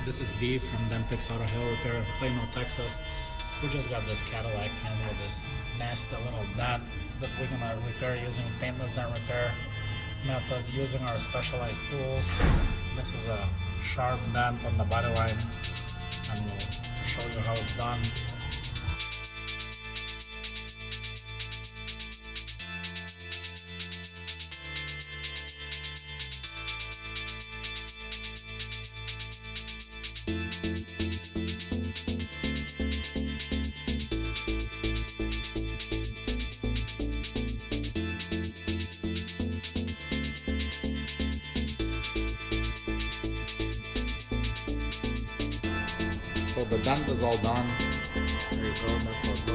This is V from Dentpicks Auto Hail Repair in Plano, Texas. We just got this Cadillac in with this nasty little dent that we're gonna repair using paintless dent repair method using our specialized tools. This is a sharp dent on the body line, and we'll show you how it's done. So the dent is all done. There you go, that's how it looks.